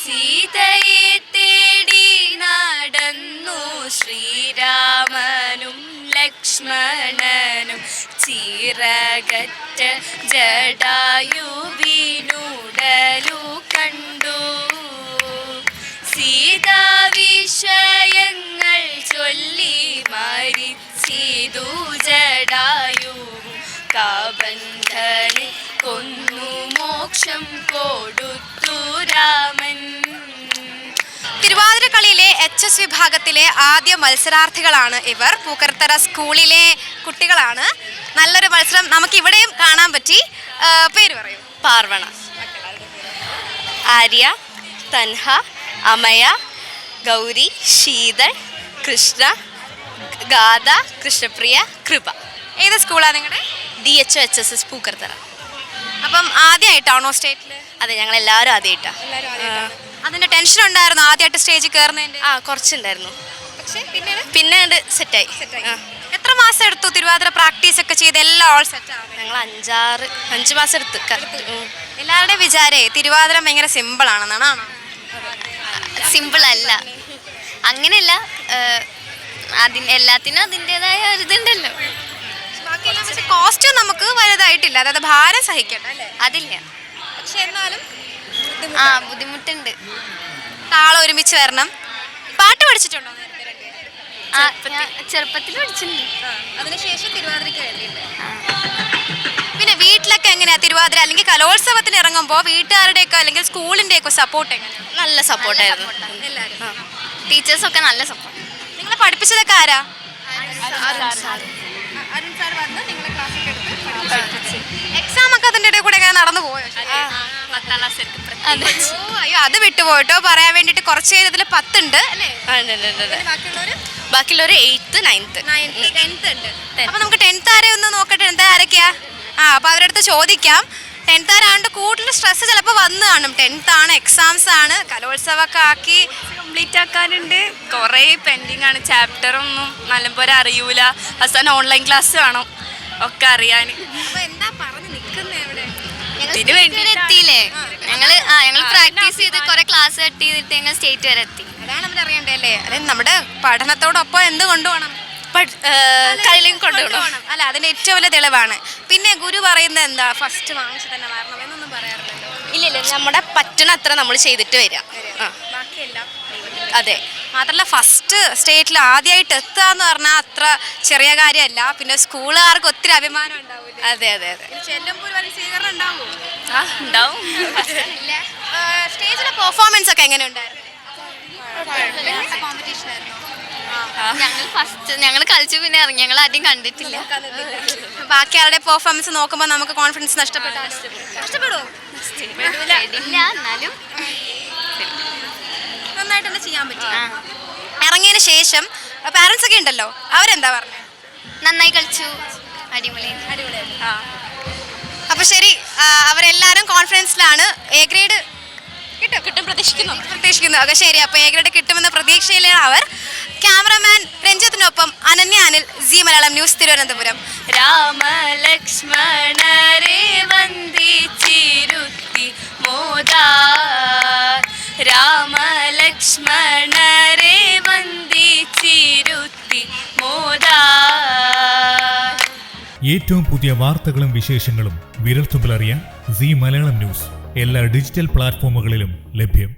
സീതയെ തേടി നടന്നു ശ്രീരാമനും ലക്ഷ്മണനും ചിറകറ്റ ജടായുവിനുടലു കണ്ടു. സീതാ വിഷയങ്ങൾ ചൊല്ലി മരിച്ചിതു ജടായുവും കാബന്ധനെ കൊന്നു മോക്ഷം കൊടുത്തു രാമൻ. തിരുവാതിരക്കളിയിലെ HS വിഭാഗത്തിലെ ആദ്യ മത്സരാർത്ഥികളാണ് ഇവർ. പൂക്കരത്തറ സ്കൂളിലെ കുട്ടികളാണ്. നല്ലൊരു മത്സരം നമുക്ക് ഇവിടെയും കാണാൻ പറ്റി. പേര് പറയൂ. പാർവണ, ആര്യ, തൻഹ, അമയ, ഗൗരി, ശീതൾ, കൃഷ്ണ, ഗാഥ, കൃഷ്ണപ്രിയ, കൃപ. ഏത് സ്കൂളാണ് നിങ്ങളുടെ? DHO HSS Pookkarathara. അപ്പം ആദ്യമായിട്ടാണോ സ്റ്റേറ്റിൽ? അതെ, ഞങ്ങൾ എല്ലാവരും ആദ്യമായിട്ടാണ്. അതിന്റെ ടെൻഷൻ ഉണ്ടായിരുന്നു ആദ്യമായിട്ട് സ്റ്റേജിൽ കയറുന്നതിന്റെ? കുറച്ചുണ്ടായിരുന്നു, പക്ഷേ പിന്നെ സെറ്റായി. എത്ര മാസം എടുത്തു തിരുവാതിര പ്രാക്ടീസ് ഒക്കെ ചെയ്ത് എല്ലാം ഓൾ സെറ്റ് ആവും? ഞങ്ങൾ 5 മാസം എടുത്ത്. എല്ലാവരുടെയും വിചാരേ തിരുവാതിര ഭയങ്കര സിമ്പിൾ ആണെന്നാണ്. സിമ്പിൾ അല്ല, അങ്ങനെയല്ല. എല്ലാത്തിനും അതിൻ്റെതായ ഒരിതുണ്ടല്ലോ. കോസ്റ്റ്യൂം നമുക്ക് വലുതായിട്ടില്ല, അതായത് ഭാരം സഹിക്കട്ടെ അല്ലേ? അതില്ല, പക്ഷെ എന്നാലും ബുദ്ധിമുട്ടുണ്ട്. താളം ഒരുമിച്ച് വരണം. പാട്ട് പഠിച്ചിട്ടുണ്ടോ? ചെറുപ്പത്തിൽ പഠിച്ചിട്ടുണ്ട്. അതിനുശേഷം തിരുവാതിരയ്ക്ക് വേണ്ടിയിട്ട്. പിന്നെ വീട്ടിലൊക്കെ എങ്ങനെയാ തിരുവാതിര അല്ലെങ്കിൽ കലോത്സവത്തിന് ഇറങ്ങുമ്പോൾ വീട്ടുകാരുടെയൊക്കെ അല്ലെങ്കിൽ സ്കൂളിൻ്റെയൊക്കെ സപ്പോർട്ട് എങ്ങനെയാണ്? നല്ല സപ്പോർട്ടായിരുന്നു. ടീച്ചേഴ്സൊക്കെ നല്ല സപ്പോർട്ട്. നിങ്ങളെ പഠിപ്പിച്ചതൊക്കെ ആരാ? എക്സാം ഒക്കെ അതിൻ്റെ ഇടയിൽ കൂടെ എങ്ങനെ നടന്നു പോയോ? അയ്യോ, അത് വിട്ടുപോയിട്ടോ. പറയാൻ വേണ്ടിട്ട് കുറച്ച് പേര് 10 ഉണ്ട് അല്ലേ? ബാക്കിയുള്ളവർ 8th 9th 10th ഉണ്ട്. അപ്പൊ നമുക്ക് 10th ആരെ ഒന്ന് നോക്കട്ടെ. 10th ആരൊക്കെയാ? അപ്പൊ അവരുടെ അടുത്ത് ചോദിക്കാം. 10th ആരാണ്ട് കൂടുതൽ സ്ട്രെസ് ചിലപ്പോൾ വന്ന് കാണും. 10th ആണ്, എക്സാംസ് ആണ്, കലോത്സവമൊക്കെ ആക്കി കംപ്ലീറ്റ് ആക്കാനുണ്ട്. കുറേ പെൻഡിങ് ആണ്. ചാപ്റ്ററൊന്നും നല്ലപോലെ അറിയൂല. അവസാനം ഓൺലൈൻ ക്ലാസ് വേണം ഒക്കെ അറിയാൻ. എന്താ പറഞ്ഞു നിൽക്കുന്നത് എവിടെ? എത്തിയില്ലേ? ഞങ്ങൾ പ്രാക്ടീസ് ചെയ്ത് കുറെ ക്ലാസ് കട്ട് ചെയ്തിട്ട് ഞങ്ങൾ സ്റ്റേറ്റ് വരെ എത്തി. അതാണ് നമ്മൾ അറിയണ്ടേ അല്ലേ? അതായത് നമ്മുടെ പഠനത്തോടൊപ്പം എന്ത് കൊണ്ടുപോകണം? കളിയും കൊണ്ടുപോകണം. അല്ല, അതിന്റെ ഏറ്റവും വലിയ തെളിവാണ്. പിന്നെ ഗുരു പറയുന്നത് എന്താ? ഫസ്റ്റ് വാങ്ങിച്ചു തന്നെ വരണം എന്നൊന്നും പറയാറില്ലല്ലോ. ഇല്ല, നമ്മുടെ പറ്റണ അത്ര നമ്മൾ ചെയ്തിട്ട് വരാം. ബാക്കിയെല്ലാം അതെ. മാത്രമല്ല ഫസ്റ്റ് സ്റ്റേറ്റിൽ ആദ്യമായിട്ട് എത്തുക എന്ന് പറഞ്ഞാൽ അത്ര ചെറിയ കാര്യമല്ല. പിന്നെ സ്കൂളുകാർക്ക് ഒത്തിരി അഭിമാനം ഉണ്ടാവില്ല. അതെ അതെ അതെ. ചെല്ലുമ്പോൾ ഒരു സ്വീകരണം ഉണ്ടാവും. ഉണ്ടാവും. സ്റ്റേജിലെ പെർഫോമൻസ് ഒക്കെ എങ്ങനെ ഉണ്ടായിരുന്നു? ഞങ്ങൾ കളിച്ചു പിന്നെ ഇറങ്ങി. ഞങ്ങൾ ആദ്യം കണ്ടിട്ടില്ല. ബാക്കി ആളുടെ പെർഫോമൻസ് നോക്കുമ്പോൾ നമുക്ക് കോൺഫിഡൻസ് നഷ്ടപ്പെടുമോ? എന്നാലും നന്നായിട്ട് തന്നെ ചെയ്യാൻ പറ്റും. ഇറങ്ങിയതിന് ശേഷം പാരന്റ്സ് ഒക്കെ ഉണ്ടല്ലോ, അവരെന്താ പറഞ്ഞത്? നന്നായി കളിച്ചു, അടിപൊളി. അപ്പൊ ശരി, അവരെല്ലാരും കോൺഫിഡൻസിലാണ്. എ ഗ്രേഡ് കിട്ടും പ്രതീക്ഷിക്കുന്നു. ഒക്കെ ശരി, അപ്പൊ എ ഗ്രേഡ് കിട്ടുമെന്ന പ്രതീക്ഷയിലാണ് അവർ. ക്യാമറമാൻ രഞ്ജിത്തിനൊപ്പം അനന്യ അനിൽ, സി മലയാളം ന്യൂസ്, തിരുവനന്തപുരം. രാമലക്ഷ്മണരെ വന്ദിച്ചിരുത്തി മോദാ, രാമലക്ഷ്മണരെ വന്ദിച്ചിരുത്തി മോദാ. ഏറ്റവും പുതിയ വാർത്തകളും വിശേഷങ്ങളും വിരൽത്തുമ്പിലറിയാൻ സി മലയാളം ന്യൂസ് എല്ലാ ഡിജിറ്റൽ പ്ലാറ്റ്ഫോമുകളിലും ലഭ്യം.